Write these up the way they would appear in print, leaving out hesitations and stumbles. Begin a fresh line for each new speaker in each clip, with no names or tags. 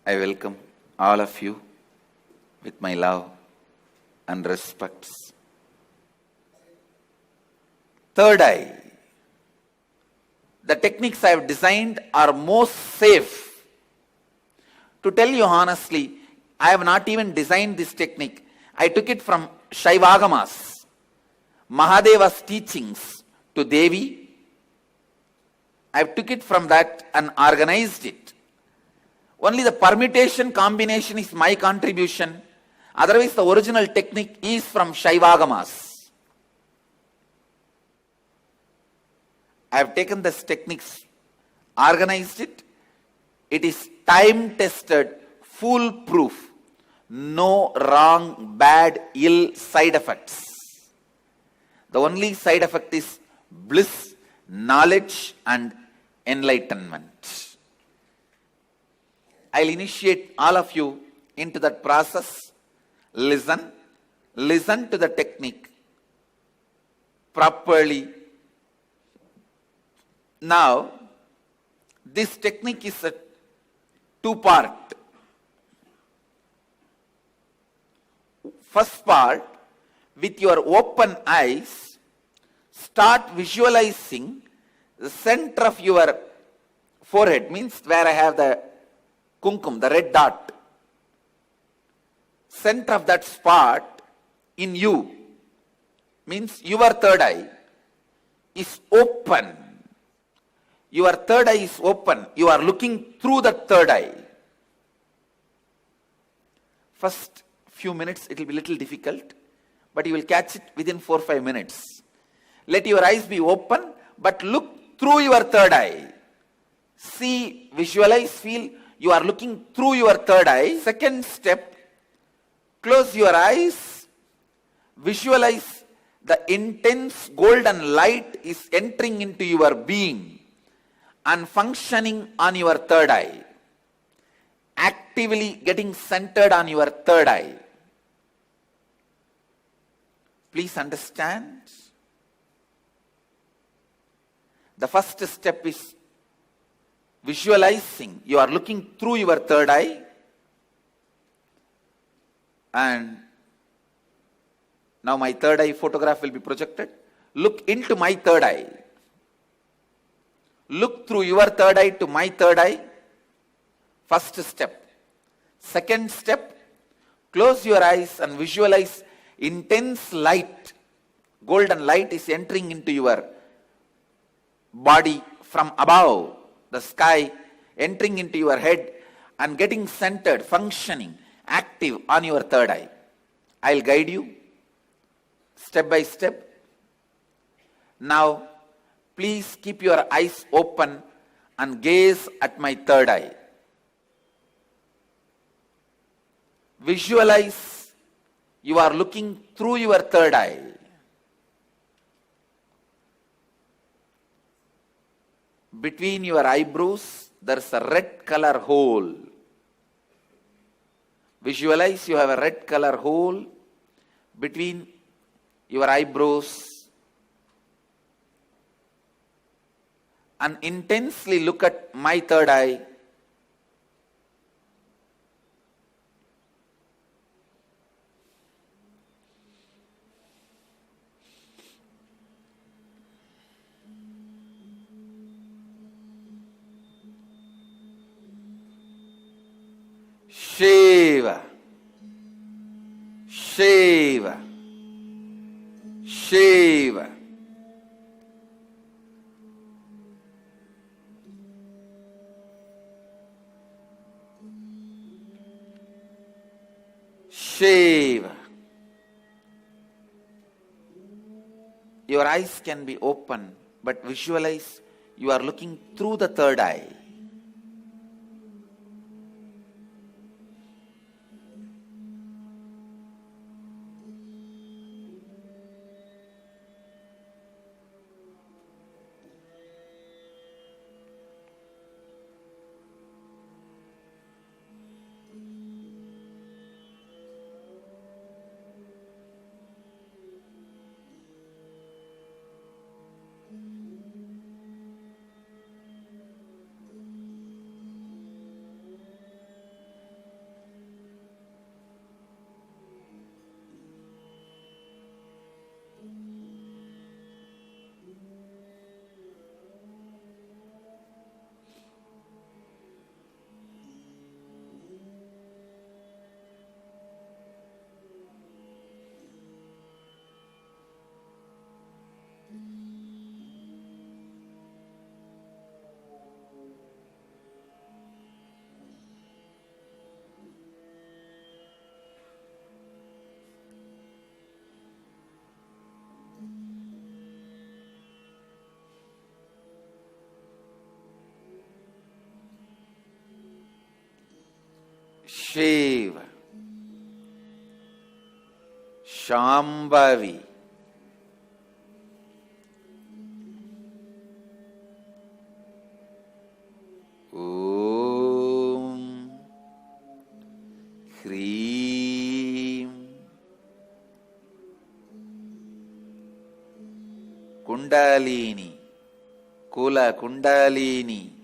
I welcome all of you with my love and respects. Third eye. The techniques I have designed are most safe. To tell you honestly, I have not even designed this technique. I took it from Shaivagamas, Mahadeva's teachings to Devi. I took it from that and organized it. Only the permutation combination is my contribution. Otherwise, the original technique is from Shaivagamas. I have taken this techniques, organized it. It is time-tested, foolproof. No wrong, bad, ill side effects. The only side effect is bliss, knowledge, and enlightenment. I'll initiate all of you into that process. Listen to the technique properly. Now, this technique is a two-part. First part, with your open eyes, start visualizing the center of your forehead, means where I have the kumkum, the red dot. Center of that spot in you, means your third eye, is open. Your third eye is open. You are looking through the third eye. First few minutes it will be little difficult, but you will catch it within 4 or 5 minutes. Let your eyes be open, but look through your third eye. See, visualize, feel you are looking through your third eye. Second step, close your eyes. Visualize the intense golden light is entering into your being and functioning on your third eye, actively getting centered on your third eye. Please understand. The first step is visualizing. You are looking through your third eye, and now my third eye photograph will be projected. Look into my third eye. Look through your third eye to my third eye. First step. Second step, close your eyes and visualize intense light. Golden light is entering into your body from above, the sky, entering into your head and getting centered, functioning, active on your third eye. I'll guide you step by step. Now, please keep your eyes open and gaze at my third eye. Visualize you are looking through your third eye. Between your eyebrows, there is a red color hole. Visualize you have a red color hole between your eyebrows. And intensely look at my third eye. Shiva, Shiva, Shiva. Shiva. Your eyes can be open, but visualize you are looking through the third eye. Shiva, Shambhavi, Om, Hreem, Kundalini, Kula Kundalini,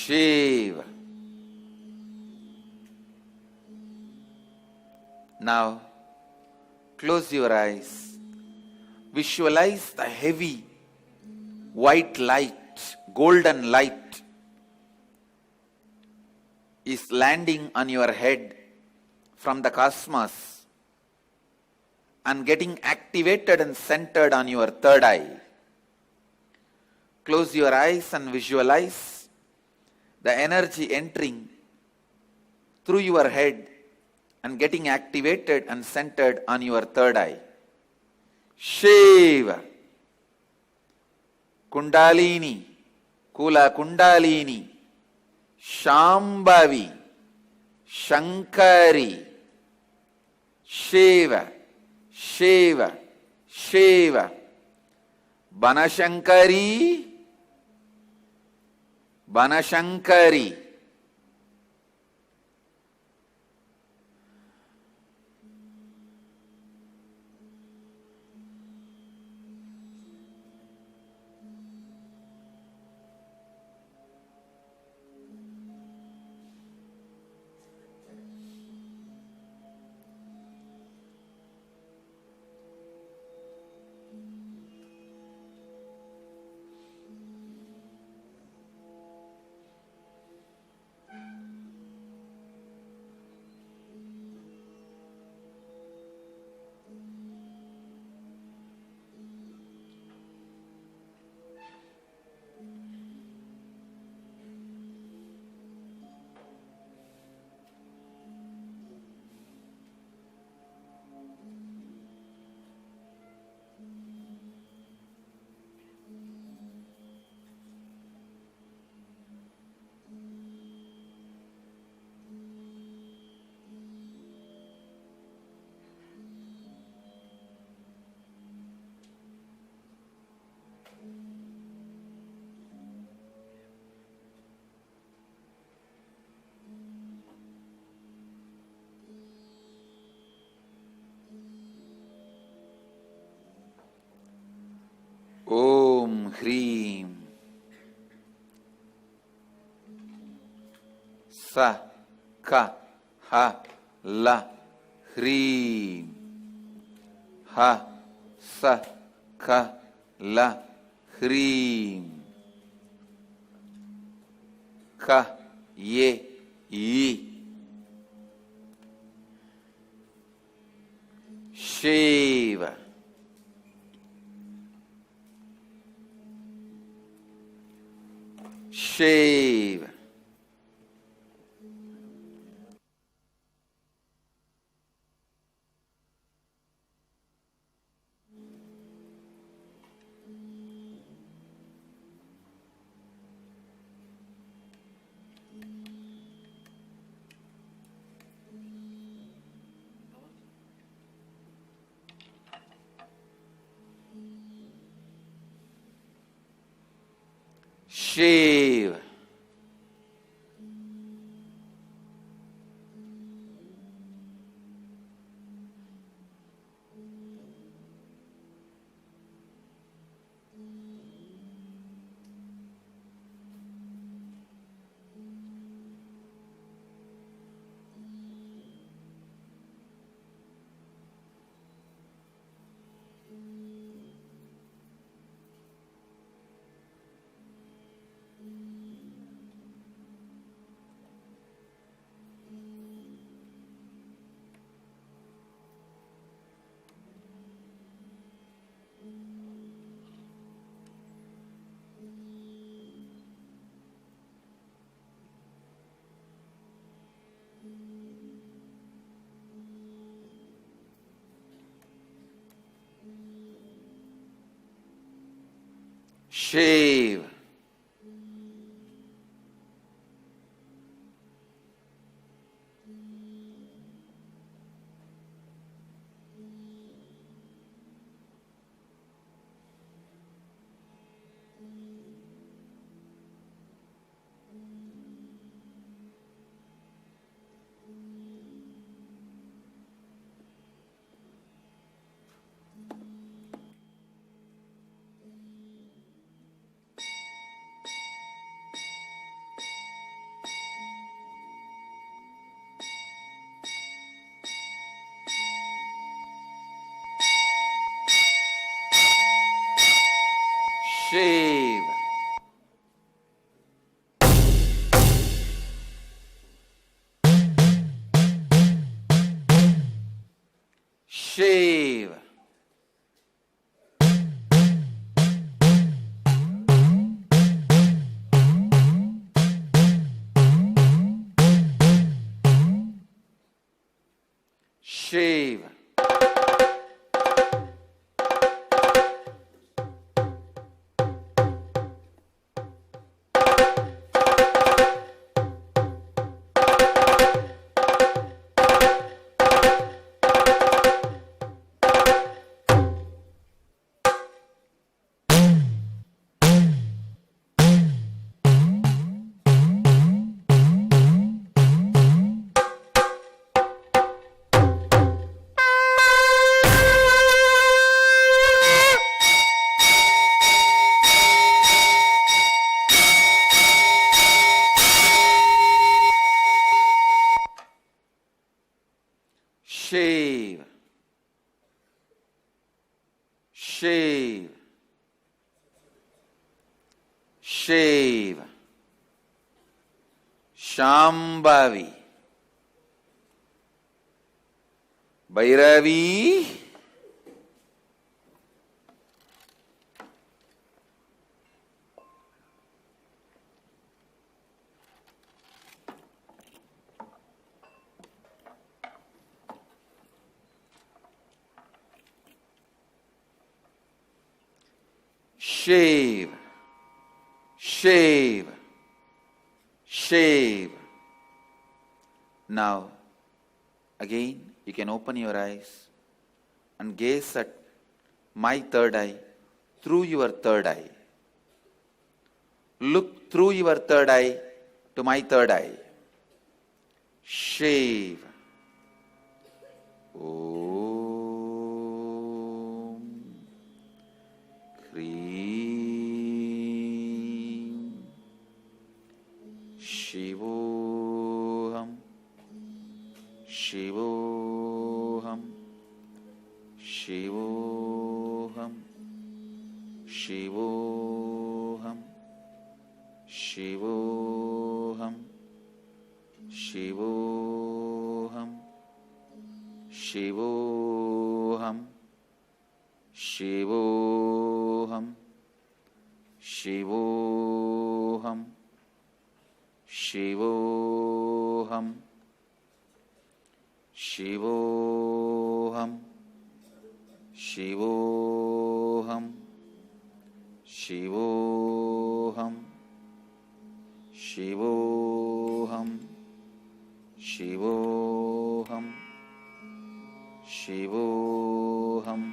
Shiva. Now, close your eyes. Visualize the heavy white light, golden light is landing on your head from the cosmos and getting activated and centered on your third eye. Close your eyes and visualize the energy entering through your head and getting activated and centered on your third eye. Shiva, Kundalini, Kula Kundalini, Shambhavi, Shankari, Shiva, Shiva, Shiva, Banashankari, Banashankari. sa, ka, ha, la, hreem. Ha, sa, ka, la, hreem. Ka, ye, yi. Shiva. Shiva. Shiva. Shiva. Shiva. Shiva. Shiva. Shiva. Shiva. Shiva. Shambhavi. Bhairavi. Shiva. Shiva. Shiva. Now, again, you can open your eyes and gaze at my third eye through your third eye. Look through your third eye to my third eye. Shiva. Om. Hreem. Shivo. Shivoham, Shivoham, Shivoham, Shivoham, Shivoham, Shivoham, Shivoham, Shivoham, Shivoham, Shivoham, Shivoham, Shivoham, Shivoham, Shivoham, Shivoham,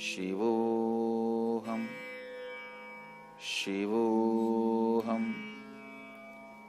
Shivoham, Shivoham,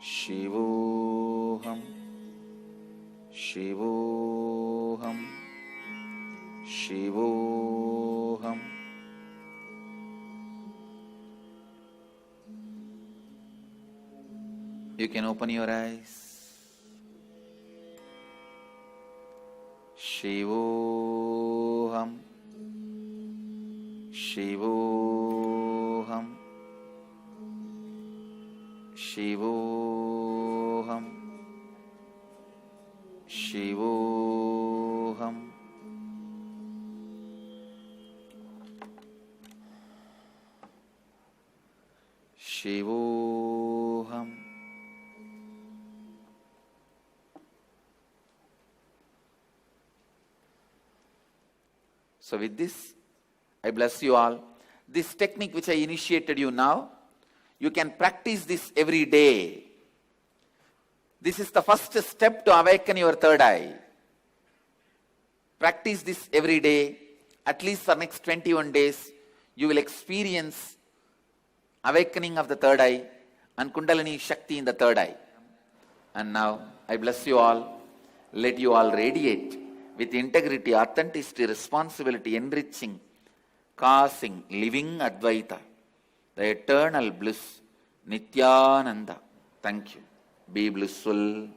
Shivoham, Shivoham, Shivoham. You can open your eyes. Shivoham, Shivoham, Shivoham, Shivoham. Shivoham. So with this, I bless you all. This technique which I initiated you now, you can practice this every day. This is the first step to awaken your third eye. Practice this every day. At least for next 21 days, you will experience awakening of the third eye and Kundalini Shakti in the third eye. And now, I bless you all. Let you all radiate with integrity, authenticity, responsibility, enriching, causing, living Advaita, the eternal bliss, Nityananda. Thank you. Be blissful.